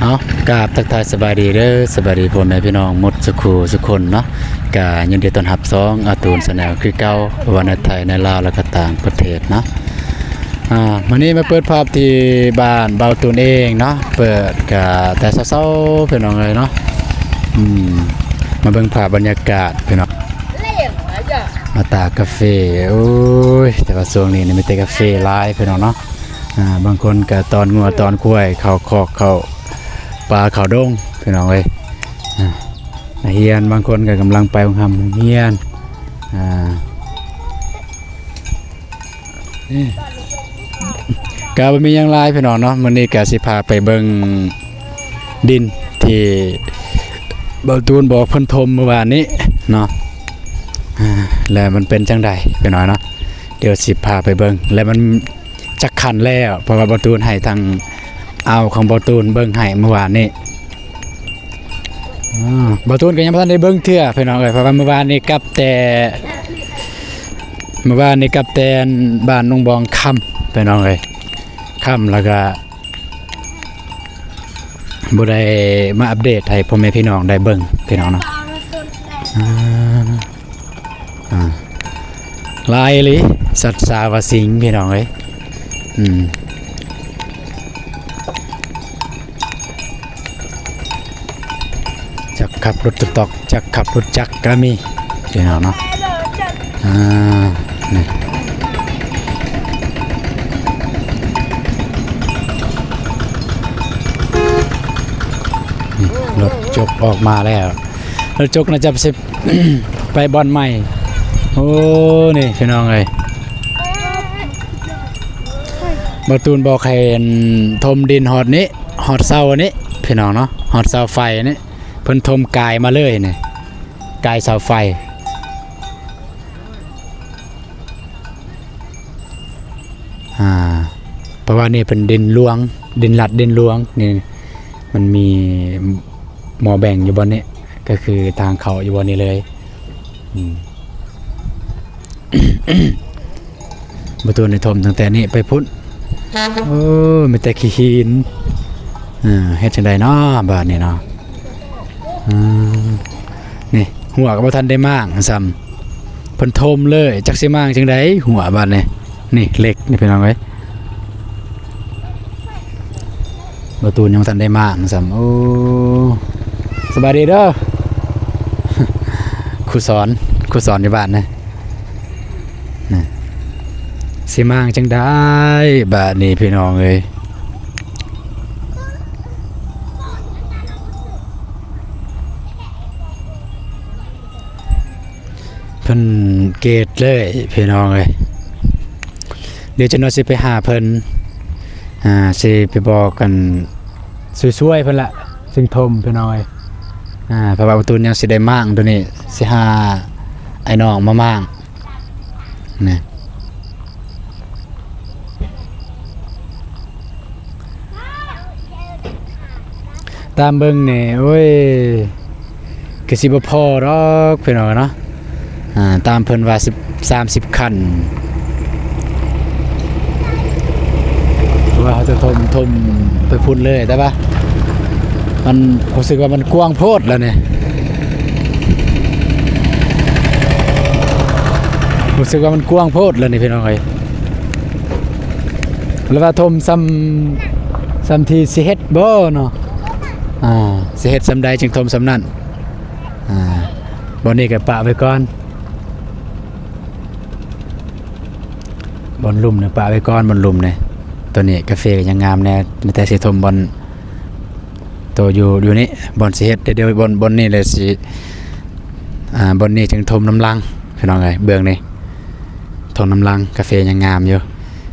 เอากราบทักทายสบายดีเด้อสบายดีพ่อแม่พี่น้องหมดสุขสุขคนเนาะกะยินดีต้อนรับอาตูนแนลคือเก่าวันในไทยในลาวและก็ต่างประเทศเนาะวันนี้มาเปิดภาพที่บ้านเบาตูนเองเนาะเปิดกะแต่เช้าๆพี่น้องเลยเนาะมาเบิ่งภาพบรรยากาศพี่น้องมาตากกาแฟโอ้ยแต่ว่าช่วงนี้นี่มีแต่กาแฟหลายพี่น้องเนาะบางคนก็ตอนงัวตอนควายเข้าคอกเข้าปลาเขาดงพี่น้องเลยเฮียนบางคนก็กำลังไปทำเฮียนก็มีอย่างไรพี่น้องเนาะมื้อนี้ก็สิพาไปเบิ่งดินที่เบาตูนบอกเพิ่นทมเมื่อวานนี้เนาะแล้วมันเป็นจังใดพี่น้อยเนาะเดี๋ยวสิพาไปเบิ่งแล้วมันจักขันแล้วเพราะว่าเบาตูนให้ทางเอาของเบาตูนเบิ่งให้เมื่อวานนี้เบาตูนก็ยังบ่ทันได้เบิ่งเทื่อพี่น้องเอ้ยเพราะว่าเมื่อวานนี้กลับแต่บ้านนุ่งบองค่ำพี่น้องเอ้ยค่ำแล้วก็บ่ได้มาอัปเดตให้พ่อแม่พี่น้องได้เบิ่งพี่น้องเนาะลายเลยสัตว์สาวสิงพี่น้องเอ้ยจักขับรถตอกจักขับรถจักรก็มีพี่น้องเนาะนี่รถจกออกมาแล้วรถจกน่าจะสิ ไปบอลใหม่โอ้นี่พี่น้องเอ้ยเบาตูนบอกให้ทมดินหอดนี้หอดเสาอันนี้พี่น้องเนาะหอดเสาไฟอันนี้เพิ่นทมกายมาเลยนี่กายเสาไฟเพราะว่านี่เป็นดินหลวงดินหลัดดินหลวงนี่มันมีหมอแบ่งอยู่บนนี้ก็คือทางเขาอยู่บนนี้เลยประตูในทมตั้งแต่นี้ไปพุ่นโอ้มีแต่ขี้หินเฮ็ดจังได๋เนาะบ้านนี้เนาะนี่หัวก็บ่ทันได้มางซ้ำเพิ่นทมเลยจักสิมางจังได๋หัวบ้านนี่เหล็กนี่พี่น้องเอ้ยประตูยังบ่ทันได้มางซ้ำโอ้สบายดีเด้อครูสอนอยู่บ้านนะสิมางจังได้บ้านนี้พี่น้องเอ้ยเพิ่นเกตเลยพี่น้องเอ้ยเดี๋ยวจะนอนสิไปหาเพิ่นสิไปบอกกันช่วยๆเพิ่นละซึ่งทมพี่น้องเอ้ยเพราะว่าประตูยังสิได้มางตัวนี้สิหาไอ้น้องมามางนี่ตามเบิ่งนี่โอ้ยคือสิบ่พอดอกพี่น้องเนาะตามเพิ่นว่า30คันว่าเขาจะทมไปพุ่นเลยแต่ว่ามันรู้สึกว่ามันกว้างโพดแล้วเนี่ยรู้สึกว่ามันกว้างโพดแล้วนี่พี่น้องเอ้ยแล้วว่าทมซ้ำที่สิเฮ็ดบ่เนาะสิเฮ็ดซ้ำใดจึงทมซ้ำนั้นบ่นี้ก็ปะไว้ก่อนบนลุ่มเนี่ยปะไว้ก่อนบนลุ่มเนี่ยตัวนี้กาแฟก็ยังงามแน่แต่สิทมบนตัวอยู่นี่บนสิเฮ็ดเดี๋ยวบนนี่เลยสิบนนี่จึงทมน้ำลังพี่น้องเอ้ยเบื้องนี่ทมน้ำลังกาแฟยังงามอยู่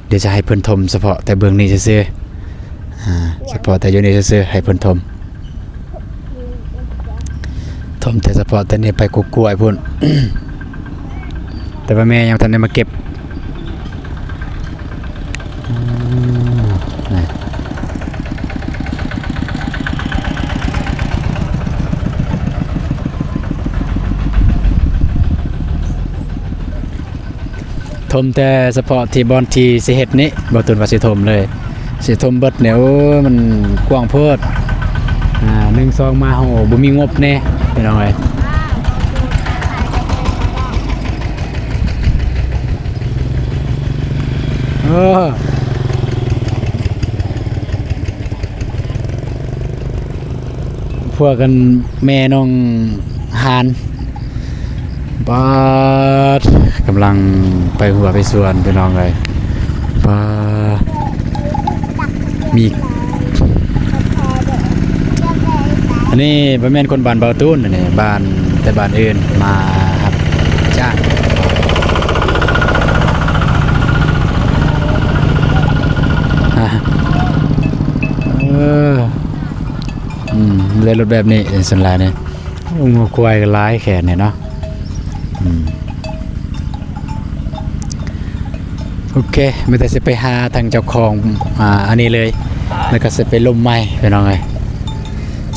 เดี๋ยวจะให้เพิ่นทมเฉพาะแต่เบื้องนี้ซื่อเฉพาะแต่อยู่นี่ซื่อให้เพิ่นทมแต่เฉพาะแต่นี่ไปกล้วยพุ่น แต่ว่าแม่ยังทันได้มาเก็บทมแต่เฉพาะที่บอนทีสิเฮ็ดนี้บ่ตุนว่าสิทมเลยสิทมเบิดเนี่ยโอ้มันกว้างโพด 1 2มาโหบ่มีงบแน่พี่น้องเอ้ยพวกกันแม่น้องหานบาดกำลังไปหัวไปสวนพี่น้องเอ้ยบาดมีอันนี้บ่แม่นคนบ้านเบาตูนอันนี้บ้านแต่บ้านอื่นมาครับจ้างเลยรถแบบนี้ส่วนหลายเนี่ยงูควายก็หลายแขนเนี่ยเนาะโอเคไม่แต่สิไปหาทางเจ้าของอันนี้เลยแล้วก็สิไปลมใหม่ไปน้องไง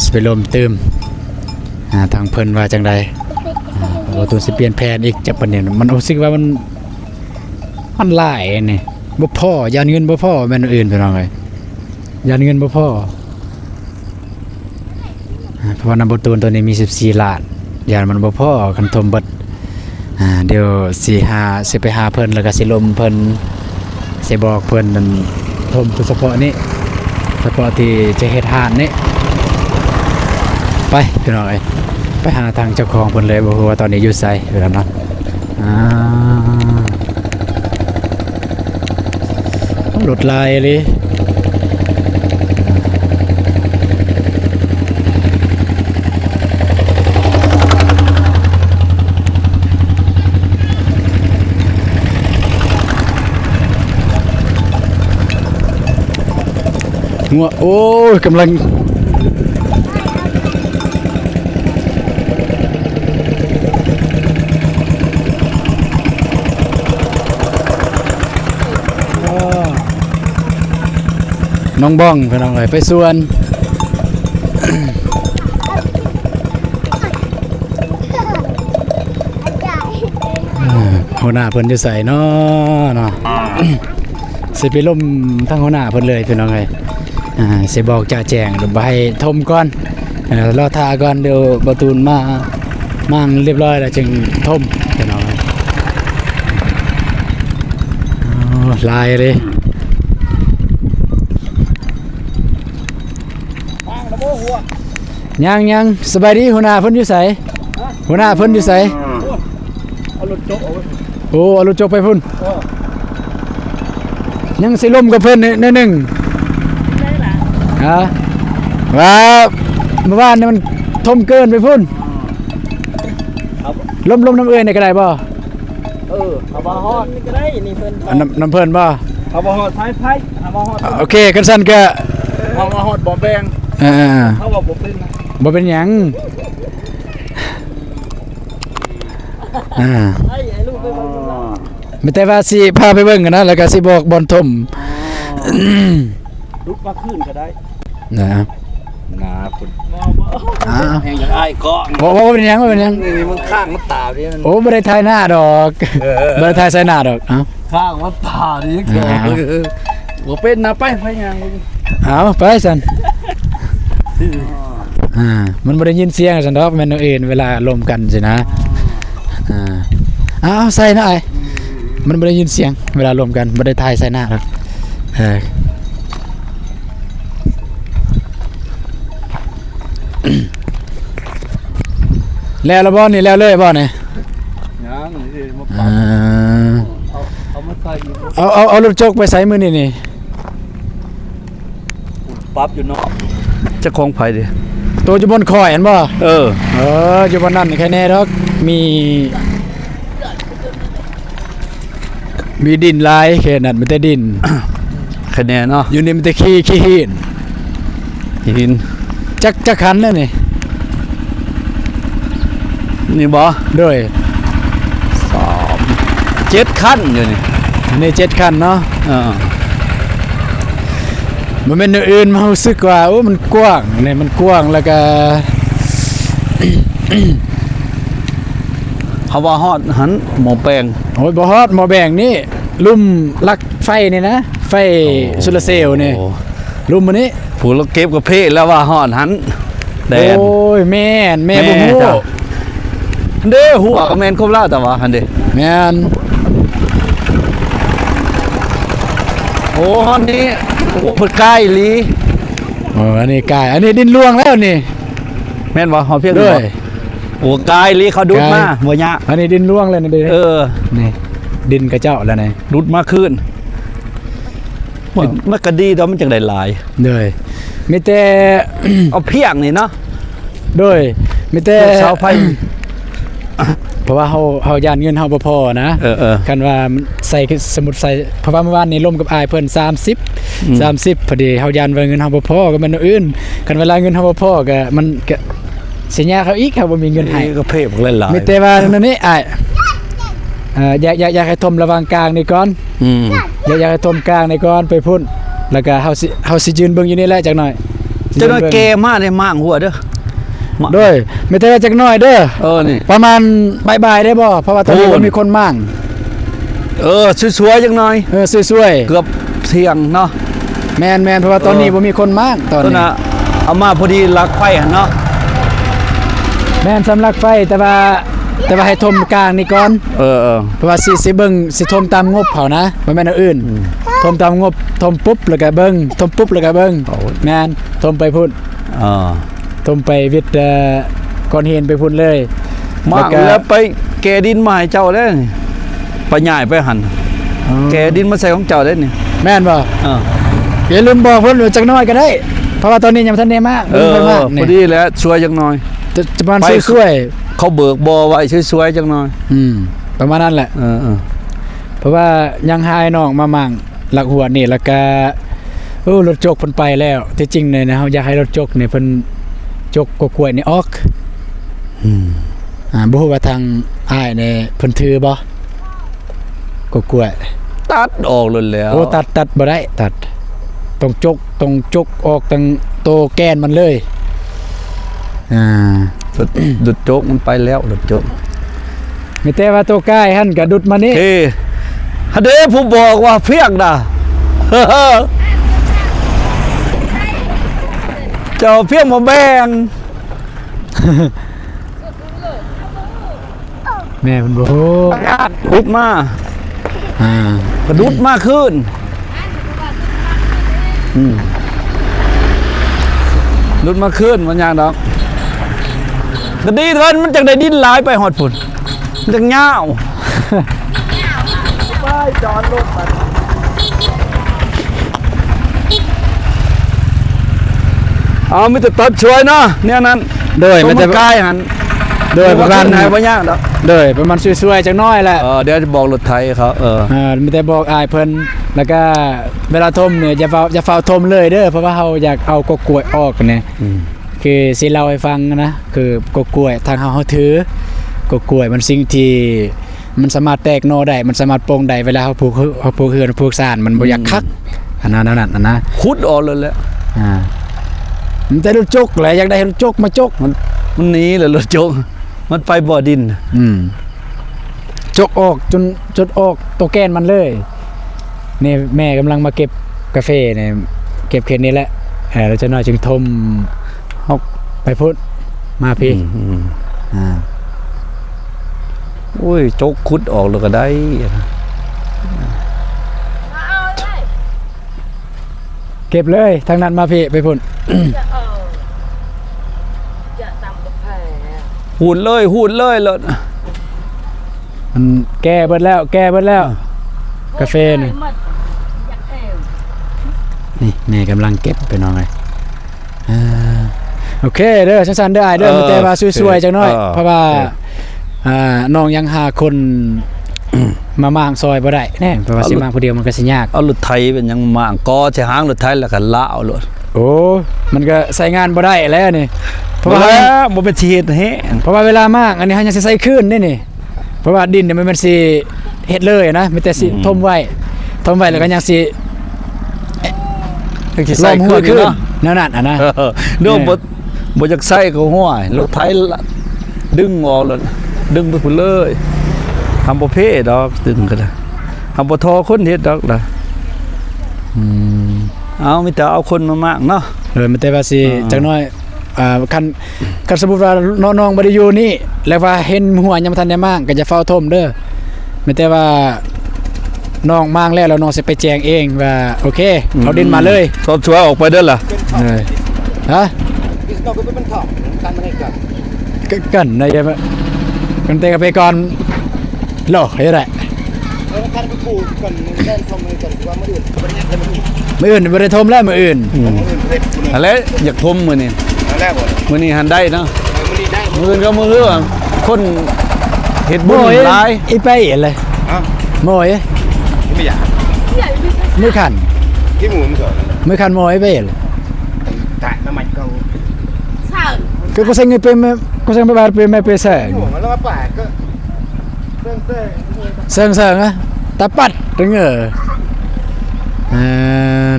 สิไปลมเติมทางเพิ่นว่าจังใดว่าตัวสิเปลี่ยนแผนอีกจับประเด็นมันรู้สึกว่ามันหลายนี่บ่พอยานเงินบ่พอแม่นอื่นไปน้องไงยานเงินบ่พอเพราะว่าน้ำบตูนตัวนี้มี14ล้านยานมันบ่พอคันทมเบิดเดี๋ยวสิไปหาเพิ่นแล้วก็สิลมเพิ่นสิบอกเพิ่นนั่นทมเฉพาะนี้เฉพาะที่จะเฮ็ดหานนี่ไปพี่น้องเอ้ยไปหาทางเจ้าของเพิ่นเลยบ่ฮู้ว่าตอนนี้อยู่ไสอยู่แล้วเนาะรถลายเลยงัวโอ้ยกำลังน้องบ้องไปน้องเลยไปส่วนหัวหน้าเพิ่นจะใส่เนาะสิไปล่มทั้งหัวหน้าเพิ่นเลยพี่น้องเลยสิบอกจ่าแจงเดี๋ยวไปทมก่อนรอทาก่อนเดี๋ยวบตูนมามั่งเรียบร้อยแล้วจึงทมพี่น้องเลยลายเลยยังสบายดีหัวหน้าเพิ่นอยู่ไสหัวหน้าเพิ่นอยู่ไสเอารถจกเอารถจกไปพุ่นยังสิล่มกับเพิ่นนิดนึงว่าเมื่อวานนี่มันทมเกินไปพุ่นล้มน้ำเอื้อยนี่ก็ได้บ่เอาบ่ฮอดนี่ก็ได้นี่เพิ่นน้ำเพิ่นบ่เอาบ่ฮอดไผเอาบ่ฮอดโอเคกันซั่นก็เอาบ่ฮอดบ่แบงเขาว่าบ่เป็นบ่เป็นหยังให้ลูกไปเบิ่งไม่แต่ว่าสิพาไปเบิ่งกันนะแล้วก็สิบอกบอลทมลุกมาขึ้นก็ได้นะคุณแห่งอย่างไอ้เกาะบ่เป็นหยังนี่มันข้างมันตาดิโอ้บ่ได้ถ่ายหน้าดอกบ่ได้ถ่ายใส่หน้าดอกข้างมันตาดิบ่เป็นนะไปหยังเอาไปซั่นมันบ่ได้ยินเสียงซั่นดอกแม่นเอ็นเวลาลมกันสินะเอาใส่หน่อยมันบ่ได้ยินเสียงเวลาลมกันบ่ได้ถ่ายใส่หน้าดอกแล้วบ่นี่แล้วเลยบ่นี่ยังนี่มาปั๊บเอามาใส่เอารถจกไปใส่มื้อนี่ปั๊บอยู่เนาะจะคงไผดิตัวอยู่บนคอยเห็นบ่อยู่บนนั่นแค่แน่ดอกมีดินลายแค่นั้นมันแต่ดินแค่แน่เนาะอยู่นี่มันแต่ขี้หินจักคันแล้วนี่บ่ด้วย7คันอยู่นี่7คันเนาะมันเป็นอื่นมารู้สึกว่าโอ้มันกว้างนี่มันกว้างแล้วก็เขาว่าฮอดหันหมอแปลงโอ้ยบ่ฮอดหมอแบงนี่ลุ่มลักไฟนี่นะไฟโซลาร์เซลล์นี่ลุ่มมันนี้ผู้เราเก็บกับเพแล้วว่าฮอดหัน แดน โอ้ยแม่นแม่บ่ แม่ ฮู้ จ้ะ เด้หัวก็แม่นครบแล้วแต่ว่าหั่นเด้ แม่น โอ้ฮอนนี้โอ้เพิ่นใกล้อีหลี โอ้อันนี้กายอันนี้ดินล่วงแล้วนี่ แม่นบ่ฮอดเพียง ด้ว บ่ ย โอ้ใกล้อีหลีเขาดูดมา ใกล้ บ่ยะ อันนี้ดินล่วงเลยนี่เด้ เออ นี่ดินกระเจ้าแล้วนี่ ดูดมาคืนมันก็ดีดอกมันจังได้หลาย เด้ยมีแต่ เอาเพียงนี่เนาะ โดยมีแต่ เสาไฟ เพราะว่าเฮาย่านเงินเฮาบ่พอนะ เออ คันว่ามันใส่สมุดใส่เพราะว่าเมื่อวานนี้ล่มกับอายเพิ่น30พอดีเฮาย่านว่าเงินเฮาบ่พอก็แม่นอันอื่นคันเวลาเงินเฮาบ่พอก็มันก็สิยากเขาอีกเขาบ่มีเงินให้ ก็เพ่บักหลาย มีแต่ว่านั่นนี่อ้ายอยากให้ทมระหวางกลางนี่ก่อน อืม อยากให้ทมกลางนี่ก่อนไปพุ่นแล้วก็เฮาสิยืนเบิ่งอยู่นี่แหละจักหน่อย เจ้าน้อยแกมาได้มากหัวเด้อ โดยมีแต่ว่าจักหน่อยเด้อ นี่ ประมาณบ่ายๆได้บ่เพราะว่าตอนนี้ โอ้ บ่มีคนมั่ง สวยๆจังหน่อย สวย เกือบเที่ยงเนาะ ๆแม่นเพราะว่าตอนนี้บ่มีคนมั่งตอน ต้น นี้ น่ะเอามาพอดีลักไฟหั่นเนาะ แม่นสำลักไฟแต่ว่าให้ทมกลางนี่ก่อน เออ เพราะว่าสิเบิ่งสิทมตามงบเขานะบ่แม่นอันอื่นทมตามงบทมปุ๊บแล้วก็เบิ่งทมปุ๊บแล้วก็เบิ่งแม่นทมไปพุ่น ทมไปวิทย์ก่อนเห็นไปพุ่นเลย มา ก็ แล้วไปแกดินมาให้เจ้าได้นี่ไปใหญ่ไปหั่นแกดินมาใส่ของเจ้าได้นี่ แม่นบ่ เออ อย่าลืมบอกเพิ่นว่าจักหน่อยก็ได้ เพราะว่าตอนนี้ยังบ่ทันได้มาก เออ พิ่นมาก พอดีแล้วช่วยจังหน่อย จะประมาณสวย เขาเบิกบ่อไว้ช่วยๆจังหน่อย ๆประมาณนั้นแหละ เออ เพราะว่ายังหายน้องมามั่งหลักหัวนี่แล้วก็รถจกเพิ่นไปแล้วที่จริงเนี่ยนะเฮาอยากให้รถจกนี่เพิ่นจกกล้วยนี่ออกบ่ฮู้ว่าทางอ้ายนี่เพิ่นถือบ่กล้วย ตัดออกเลยแล้ว โอ้ตัดบ่ได้ตัดต้องจกออกตั้งโตแกนมันเลยดุดโจกมันไปแล้วดุดโจก มีแต่ว่าโตใกล้หั่นก็ดุดมานี่ เฮ้ฮะเด้ผู้บอกว่าเพียงน่ะ เจ้าเพียงบ่แบ่ง แม่เพิ่นบ่ฮู้ อุดมากระดุดมากขึ้นดุดมาขึ้นมันยังดอกก็ดีเถินมันจังได้ดินหลายไปหอดพุ่นมันจังยาวไปจอดรถมันเอามีแต่ตัดช่วยเนาะเนี่ยนั้น โดย มั มัน น จะ จะ กายหัน โดยประมาณ ไหนบ่ยากดอก โดยประมาณสวยๆจักหน้อยแหละ เดี๋ยวจะบอกรถไทยเขามีแต่บอกอายเพิ่นแล้วก็เวลาทมเนี่ยอย่าเฝ้าทมเลยเด้อเพราะว่าเฮาอยากเอากกล้วยออกเนี่ยคือสิเล่าให้ฟังนะคือกกล้วยทางเฮาถือกกล้วยมันสิ่งที่มันสามารถแตกหน่อได้มันสามารถโป่งได้เวลาเฮาปลูกเฮือนปลูกสานมันบ่อยากคักอันนั้นนะ ขุดออกเลยแหละ มันแต่รถจกแหละอยากได้รถจกมาจก มันหนีเลยรถโจกมันไปบ่อดิน จกออกจนออกตัวแกนมันเลยนี่แม่กำลังมาเก็บกาแฟเนี่ยเก็บเข็นนี้แหละเราจะน้อยจึงทมเอาไปพุทมาพี่ โอ้ยโจกขุดออกแล้วก็ได้ เก็บเลยทางนั้นมาพี่ไปพุ่น หูดเลยเลย มันแก้เบิดแล้วกาแฟนี่นี่แม่กำลังเก็บไปน้องเลยโอเคเด้อสั้นๆเด้อเด้อมีแต่ว่าสวยๆจังน้อยเพราะว่าน้องยังหาคนมาม่างซอยบ่ได้แน่เพราะว่าสิมาผู้เดียวมันก็สิยาก เอารถไทยเป็นยังมางก็จะหางรถไทยแล้วก็ละเอารถ โอ้มันก็ใส่งานบ่ได้แล้วนี่เพราะว่า บ่เป็นสิเฮ็ดแฮะ เพราะว่าเวลามากอันนี้เฮายังสิใส่คืนนี่เพราะว่าดินเนี่ยมันสิเฮ็ดเลยนะมีแต่สิทมไว้แล้วก็ยังสิ ใส่ขึ้นเนาะ นั่นน่ะนะ เรื่องบ่อยากใส่ก็ห้วยรถไทยดึงออกแล้วดึงไปพุ่นเลยทำบ่เพ่ดอกดึงก็ได้ทำบ่ทอคนเฮ็ดดอกล่ะเอามีแต่เอาคนมามากเนาะ มันแต่ว่าสิจักหน่อย คันสมมุติว่าน้องบ่ได้อยู่นี่แล้วว่าเห็นหัวยังบ่ทันได้มางก็จะเฝ้าทมเด้อไม่แต่ว่าน้องมางแล้วน้องสิไปแจ้งเองว่าโอเคเอาดินมาเลย ทบชัวออกไปเด้อล่ะ ฮะ เราก็เป็นของการมาให้กัน กันได้ยังกันเตะกันไปก่อนโลเฮ็ดได้ การไปปลูกกันแน่นทำเลยกันว่ามาอื่นมันแน่นกันอีก มื้ออื่นบ่ได้ทมแล้วมื้ออื่น อะไรอยากทมมื้อนี้ แรกหมด มื้อนี้หันได้เนาะ มันนี่ได้ มื้ออื่นก็มื้ออื่นคนเฮ็ดบุญหลาย อีไปอะไร อ้าว โมย ไม่อยาก มือขัน ที่หมูมันสอน มือขันโมยไปอะไร แต่น้ำมันเก่า ก็เซ็งไปก็เซ็งไปบาดไปไม่ไปแสง ที่หมูมันแล้วมาป่าก็เต้น เซิงอ่ะตาปัดถึง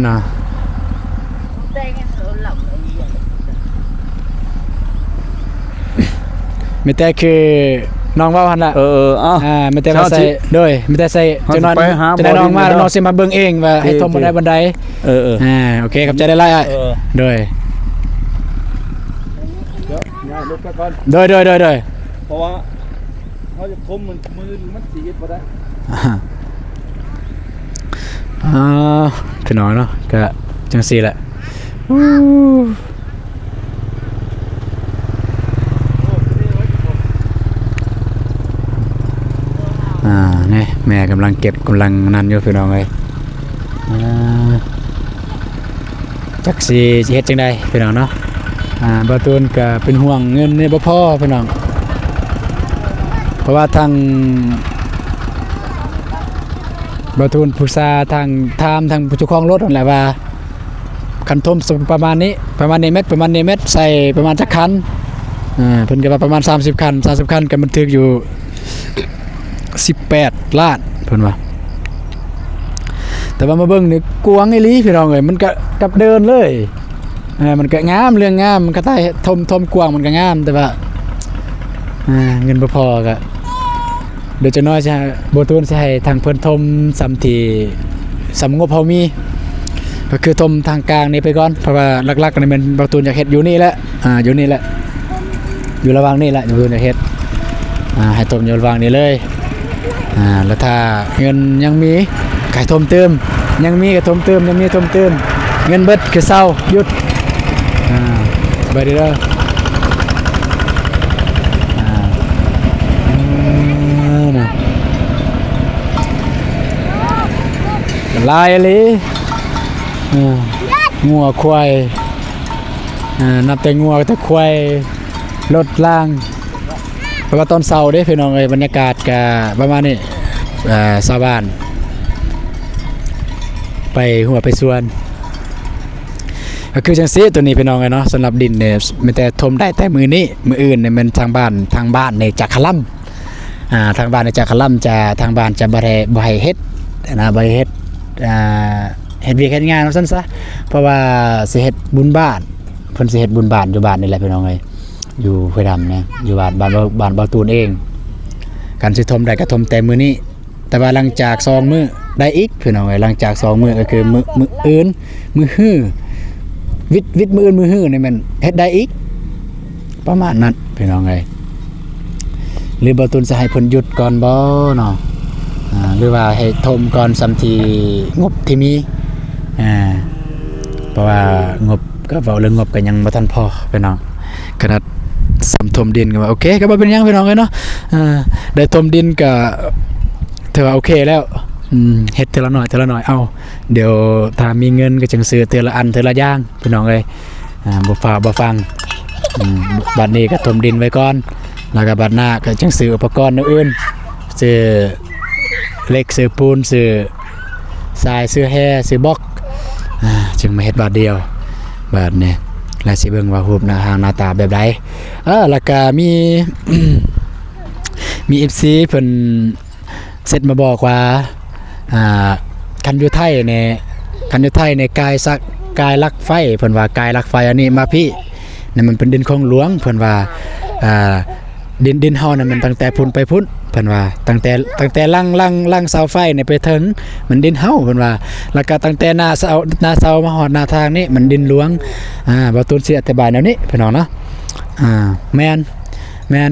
เนาะมีแต่คือน้องว่าหันละ อ้าว มีแต่ว่าใส่ด้วยมีแต่ใส่จะนอน ไปหา จะได้น้องมา บ่อดิน แล้วน้องสิมาเบิ่งเองว่าให้ทมบันได โอเคครับจะได้ไล่ด้วยโดย เพราะว่าเขาจะทมมันมือมันสีเฮ็ดบ่ได้ พี่น้องเนาะก็จังซี่แหละนี่แม่กำลังเก็บกำลังนั่นอยู่พี่น้องเลยจักสิเฮ็ดจังได๋พี่น้องเนาะบ่ตูนก็เป็นห่วงเงินนี่บ่พอพี่น้องเพราะว่าทางบ่ตูนปรึกษาทางทางผู้เจ้าของรถนั่นแหละว่าคันทมประมาณนี้เม็ดใส่ประมาณจักคันเพิ่นก็ว่าประมาณ30คันก็มันถึกอยู่18 ล้านเพิ่นว่าแต่ว่ามาเบิ่งนี่กวางอีหลีพี่น้องเอ้ยมันก็กับเดินเลยมันก็งามเรื่องงามมันก็ได้ทมกวางมันก็งามแต่ว่าเงินบ่พอก็เดี๋ยวจะน้อยจะบ่ตูนสิให้ทางเพิ่นทมสำที่สำงบเฮามีก็คือทมทางกลางนี่ไปก่อนเพราะว่าหลักๆนี่มันบ่ตูนอยากเฮ็ดอยู่นี่แหละอยู่นี่แหละอยู่ระหว่างนี่แหละบ่ตูนอยากเฮ็ดให้ทมอยู่ระหว่างนี้เลยแล้วถ้าเงินยังมีก็ให้ทมเติมยังมีก็ทมเติมยังมีทมเติมเงินเบิดคือเศร้าหยุดไปเด้อลายอะไรงัวควายนับแต่งัวแต่ควายรถล่างเพราะว่าตอนเช้าเด้พี่น้องเอ้ยบรรยากาศก็ประมาณนี้ชาวบ้านไปหัวไปสวนก็คือจังซี่ตัวนี้พี่น้องเอ้ยเนาะสำหรับดินเนี่ยมีแต่ทมได้แต่มือนี้มืออื่นเนี่ยมันทางบ้านในจักรลำทางบ้านในจักรลำจะทางบ้านจะบ่ให้เฮ็ดนะบ่ให้เฮ็ดเฮ็ดเวียกเฮ็ดงานว่าซั่นซะเพราะว่าสิเฮ็ดบุญบ้านเพิ่นสิเฮ็ดบุญบ้านอยู่บ้านนี่แหละพี่น้องเอ้ยอยู่ห้วยดำเนี่ยอยู่บ้านบ่าวตูนเองการสิทมได้ก็ทมแต่มื้อนี้แต่ว่าหลังจาก2มื้อได้อีกพี่น้องเอ้ยหลังจาก2มื้อก็คือมื้ออื่นมื้อฮื้อวิทมื้ออื่นมื้อฮื้อนี่มันเฮ็ดได้อีกประมาณนั้นพี่น้องเอ้ยหรือบ่าวตูนสิให้เพิ่นหยุดก่อนบ่เนาะหรือว่าให้ทมก่อนสัมทีงบที่มีเพราะว่างบก็เว้าเรื่องงบก็ยังบ่ทันพอพี่น้องขนาดสำทมดินก็ว่าโอเคก็บ่เป็นหยังพี่น้องเอ้ยเนาะได้ทมดินก็ถือว่าโอเคแล้วเฮ็ดเทื่อละหน่อยเอาเดี๋ยวถ้ามีเงินก็จังซื้อเทื่อละอันเทื่อละอย่างพี่น้องเอ้ยบ่ฟังบัดนี้ก็ทมดินไว้ก่อนแล้วก็บัดหน้าก็จังซื้ออุปกรณ์อื่นซื้อเหล็กซื้อปูนซื้อทรายซื้อแฮซื้อบล็อกจึงมาเฮ็ดบาทเดียวบาทนี้แล้วสิเบิ่งว่ารูปหน้าตาแบบใดแล้วก็มี มี FC เพิ่นเสร็จมาบอกว่าคันอยู่ไทยในกายลักไฟเพิ่นว่ากายลักไฟอันนี้มาพี่นั่นมันเป็นดินของหลวงเพิ่นว่าดินเฮานั่นมันตั้งแต่พุ่นไปพุ่น เพิ่นว่าตั้งแต่ลังเสาไฟเนี่ยไปถึงมันดินเฮาเพิ่นว่าแล้วก็ตั้งแต่หน้าเสามาฮอดหน้าทางนี่มันดินหลวงบ่ตูนสิอธิบายแนวนี้พี่น้องเนาะแม่น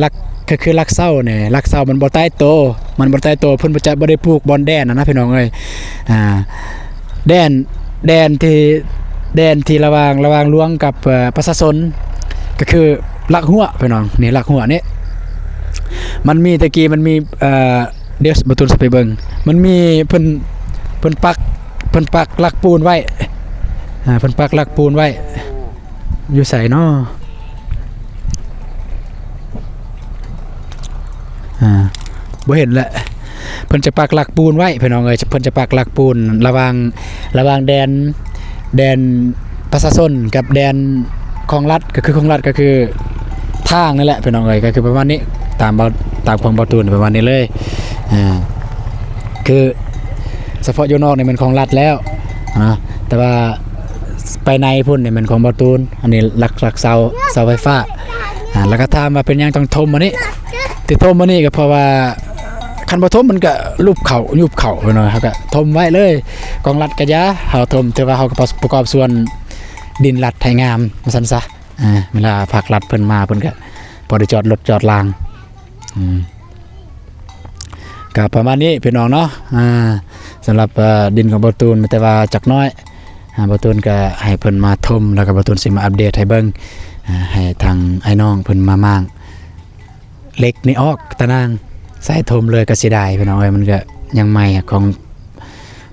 ลักก็คือลักเสาเนี่ยลักเสามันบ่ใต้โตเพิ่นบ่ได้ปลูกบอนแดนนะพี่น้องเอ้ยแดนที่ระหว่างหลวงกับประชาชนก็คือลักหัวพี่น้องนี่ลักหัวนี่มันมีตะกี้มันมีเดี๋ยวบ่ตูนสิไปเบิ่งมันมีเพิ่นปักลักปูนไว้เพิ่นปักลักปูนไว้อยู่ไสเนาะบ่เห็นแหละเพิ่นจะปักหลักปูนไว้พี่น้องเอ้ยเพิ่นจะปักหลักปูนระหว่างแดนประชาชนกับแดนของรัฐก็คือทางนั่นแหละพี่น้องเอ้ยก็คือประมาณนี้ตามของบ่ตูนประมาณนี้เลยคือเฉพาะอยู่นอกนี่มันของรัฐแล้วนะแต่ว่าไปในพุ่นนี่มันของบ่ตูนอันนี้หลักเสาไฟฟ้าแล้วก็ถามว่าเป็นหยังต้องทมอันนี้ที่ทมอันนี้ก็เพราะว่าคันบ่ทมมันก็ยุบเข่าไปหน่อยครับก็ทมไว้เลยกองรัฐก็ยาเฮาทมแต่ว่าเฮาก็ประกอบส่วนดินรัฐให้งามว่าซั่นซะเวลาภาครัฐเพิ่นมาเพิ่นก็บ่ได้จอดรถจอดรางก็ประมาณนี้พี่น้องเนาะสำหรับดินของบ่ตูนแต่ว่าจักน้อยบ่ตูนก็ให้เพิ่นมาทมแล้วก็บ่ตูนสิมาอัปเดตให้เบิ่งให้ทางไอ้น้องเพิ่นมามั่างเล็กนี่ออกตะนางใส่ทมเลยก็เสียดายพี่น้องเอ้ยมันก็ยังใหม่ของ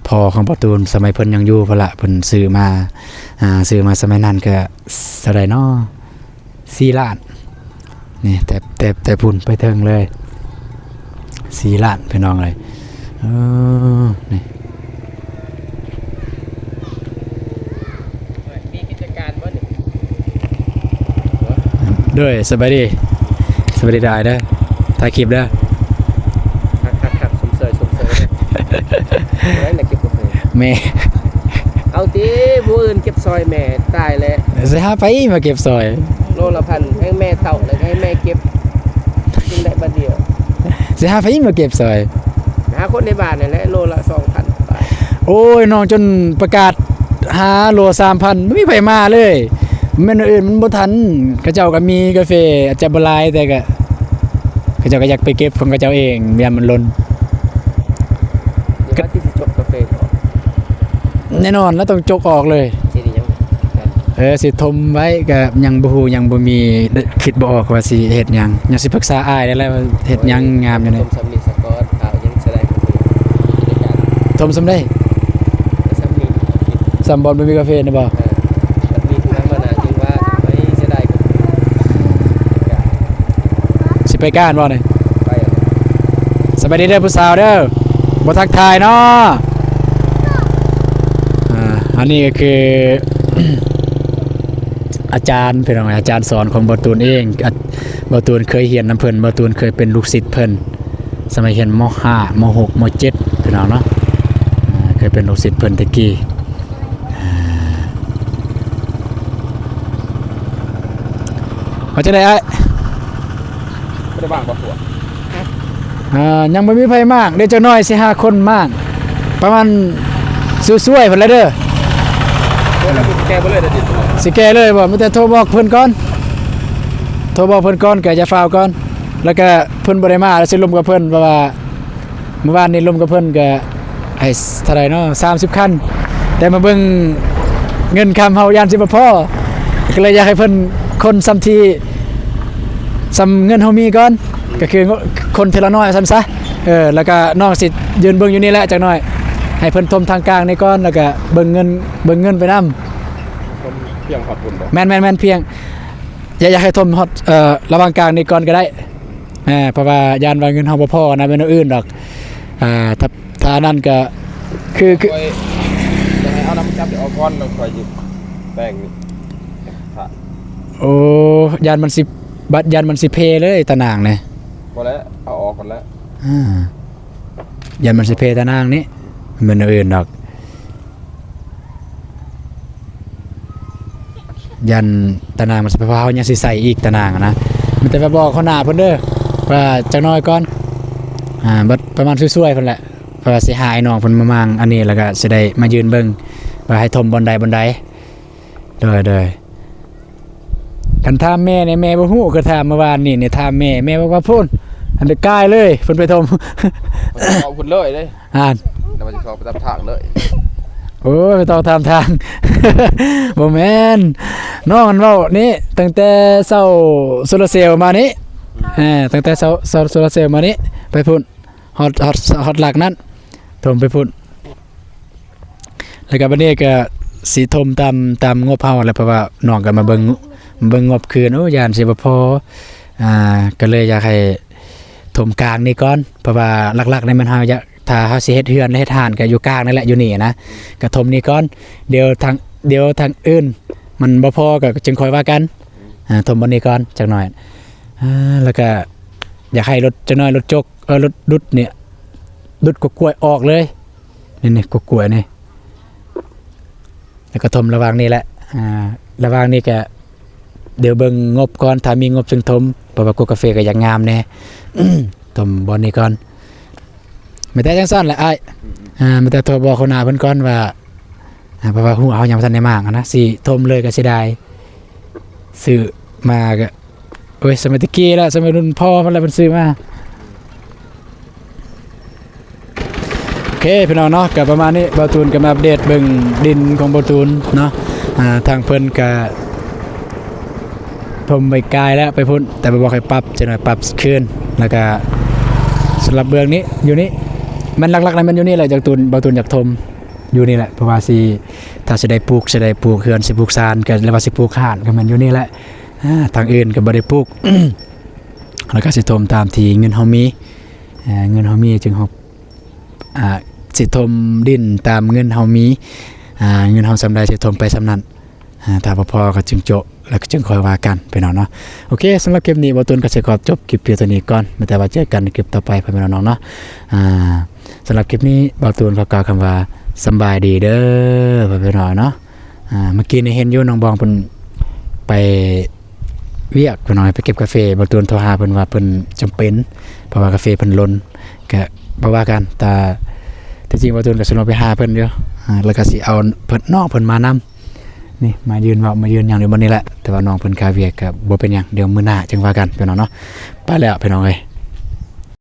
พ่อของบ่ตูนสมัยเพิ่นยังอยู่พุ่นละเพิ่นซื้อมาสมัยนั้นก็เท่าใดเนาะ4 ล้านนี่แต่พุ่นไปถึงเลย4 ล้านพี่น้องเลยนี่มีกิจการบ่นี่ด้วยสบายดีได้เด้อถ่ายคลิปเด้อครับสมเสยไว้น่ะเก็บกาแฟ แม่ เอาติผู้อื่นเก็บซอยแม่ตายแล้ว สิหาไปมาเก็บซอย โลละพันให้แม่เฒ่าแล้วให้แม่เก็บกินได้บัดเดียว สิหาไปมาเก็บซอย หาคนในบ้านนั่นแหละโลละ 2,000 บาท โอ้ยน้องจนประกาศหาโล 3,000ไม่มีไผมาเลยแม่นอื่นมันบ่ทันเขาเจ้าก็มีกาแฟอาจจะบ่หลายแต่ก็เขาเจ้าก็อยากไปเก็บของเขาเจ้าเองยามมันล้น ก็ที่สิจบกาแฟก่อน แน่นอนแล้วต้องจกออกเลย สินี่ยัง สิทมไว้ก็ยังบ่ฮู้ยังบ่มีคิดบ่ออกว่าสิเฮ็ดหยังสิปรึกษาอ้ายได้แล้วว่าเฮ็ดหยังงามอยู่นี่ ต้มสำลีสกอตข่าวยังแสดงกิจการ ทมสำได้ สำลี สำบ่มีกาแฟนี่บ่ มีทางมานาจึงว่าไม่เสียดาย สิไปก้านบ่นี่ ไป สบายดีเด้อผู้สาวเด้อบ่ทักทายเนาะอันนี้ก็คือ อาจารย์พี่น้องอาจารย์สอนของบ่ตูนเองบ่ตูนเคยเรียนนำเพิ่นบ่ตูนเคยเป็นลูกศิษย์เพิ่นสมัยเรียนม.5 ม.6 ม.7 พี่น้องเนาะเคยเป็นลูกศิษย์เพิ่นตะกี้เขาจะได้อ้าย ไม่ได้บ้างบ่ผัว ยังบ่มีไผมากเดี๋ยวจักหน่อยสิหาคนมากประมาณสู้ๆเพิ่นแล้วเด้อ โดนแล้วแกบ่เลยเด้อจิ สิแก้เลยบ่มีแต่โทรบอกเพิ่นก่อนก็จะฟาวก่อนแล้วก็เพิ่นบ่ได้มาแล้วสิลมกับเพิ่นเพราะว่าเมื่อวานนี้ลมกับเพิ่นก็ให้เท่าไหร่เนาะ30 คันแต่มาเบิ่งเงินคำเฮายานสิบ่พอก็เลยอยากให้เพิ่นคนซ้ำที่ซ้ำเงินเฮามีก่อนก็คือคนเทละน้อยซั่นซะแล้วก็น้องสิยืนเบิ่งอยู่นี่แหละจักหน่อยให้เพิ่นทมทางกลางนี่ก่อนแล้วก็เบิ่งเงินไปนำ เพียงขอบคุณบ่ แม่นเพียงอยากให้ทมฮอดระหว่างกลางนี่ก่อนก็ได้เพราะว่ายานว่าเงินเฮาบ่พอนะเป็นอื่นดอกถ้านั่นก็คือ จะให้เอาน้ำจับเดี๋ยวเอาก้อนแล้วค่อยหยิบแป้งนี่ค่ะ โอ้ยานมันสิเพเลยตะนางนี่ พอแล้วเอาออกก่อนแล้ว ยานมันสิเพตะนางนี่มันอื่นดอกยันตะนางมันสิเพราะเฮายังสิใส่อีกตะนางนะมันแต่ว่าบอกเขาหน้าเพิ่นเด้อ ว่าจักหน้อยก่อนบัดประมาณช่วยๆเพิ่นแหละเพราะว่าสิหาไอ้น้องเพิ่นมามางอันนี้แล้วก็สิได้มายืนเบิ่งว่าให้ทมบนใดเด้อคันถามแม่เนี่ยแม่บ่ฮู้ก็ถามเมื่อวานนี่ถามแม่บอกว่าพุ่นอันเดกายเลยเพิ่นไปทม เอาพุ่นเลยเลย แล้วมันจะเข้าไปตามทางเลย โอ้ยไปต้องตามทาง บ่แม่นน้องมันเว้านี่ตั้งแต่เช้าโซลาร์เซลล์มานี้ตั้งแต่เช้าโซลาร์เซลล์มานี้ไปพุ่นฮอตหลักนั้นถมไปพุ่นแล้วก็บัดนี้ก็สิถมตามงบเฮาแหละเพราะว่าน้องก็มาเบิ่งงบคืนโอ้ยานสิบ่พอก็เลยอยากให้ถมกลางนี่ก่อนเพราะว่าหลักๆในมันเฮาถ้าเฮาสิเฮ็ดเฮือนเฮ็ดทานก็อยู่กลางนั่นแหละอยู่นี่นะก็ถมนี่ก่อนเดี๋ยวทางอื่นมันบ่พอก็จึงค่อยว่ากันถมบนนี้ก่อนจักหน่อยแล้วก็อยากให้รถจักหน่อยรถจกรถดุดเนี่ยดุดกกล้วยออกเลยนี่กกล้วยนี่แล้วก็ถมระหว่างนี้แหละระหว่างนี้ก็เดี๋ยวเบิ่งงบก่อนถ้ามีงบจึงถมเพราะว่ากกาแฟก็อยากงามแน่ ถมบนนี้ก่อนไม่แต่จังซั่นแหละอ้ายไม่แต่โทรบอกคนหน้าเพิ่นก่อนว่าเพราะว่าฮู้เอายังบ่ทันได้มากนะสิถมเลยก็สิได้ซื้อมาก็โอ้ยสมัยตะกี้แล้วสมัยรุ่นพ่อเพิ่นแล้วเพิ่นซื้อมาโอเคพี่น้องเนาะก็ประมาณนี้บ่าวตูนก็มาอัปเดตเบิ่งดินของบ่าวตูนเนาะทางเพิ่นก็ถมไปไกลแล้วไปพุ่นแต่บ่บอกให้ปรับจังหน่อยปรับคืนแล้วก็สำหรับเบื้องนี้อยู่นี่มันหลักๆนะมันอยู่นี่แหละจากบ่าวตูนอยากถมอยู่นี่แหละเพราะว่าสิถ้าสิได้ปลูกเฮือนสิปลูกซานก็แล้วว่าสิปลูกข้านก็มันอยู่นี่แหละทางอื่นก็บ่ได้ปลูก แล้วก็สิถมตามที่เงินเฮามีจึงเฮาสิถมดินตามเงินเฮามีเงินเฮาสำใดสิถมไปสำนั้นถ้าบ่พอก็จึงโจะแล้วก็จึงค่อยว่ากันไปเนาะโอเคสำหรับคลิปนี้บ่าวตูนก็สิขอจบคลิปเพียงเท่านี้ก่อนแต่ว่าเจอกันในคลิปต่อไปพ่อแม่น้องเนาะสำหรับคลิปนี้บ่าวตูนขอกล่าวคำว่าสำบายดีเด้อพ่อแม่น้องเนาะเมื่อกี้นี่เห็นอยู่น้องบองเพิ่นไปเวียกเพิ่นน้อยไปเก็บกาแฟบ่าวตูนโทรหาเพิ่นว่าเพิ่นจำเป็นเพราะว่ากาแฟเพิ่นล้นก็บ่ว่ากันแต่ที่จริงบ่าวตูนก็สิลงไปหาเพิ่นอยู่แล้วก็สิเอาเพิ่นน้องเพิ่นมานำนี่มายืนอย่างเดียวบนนี้แหละแต่ว่าน้องเพิ่นคาเวียก็บ่เป็นหยังเดี๋ยวมื้อหน้าจึงว่ากันพี่น้องเนาะไปแล้วพี่น้องเอ้ย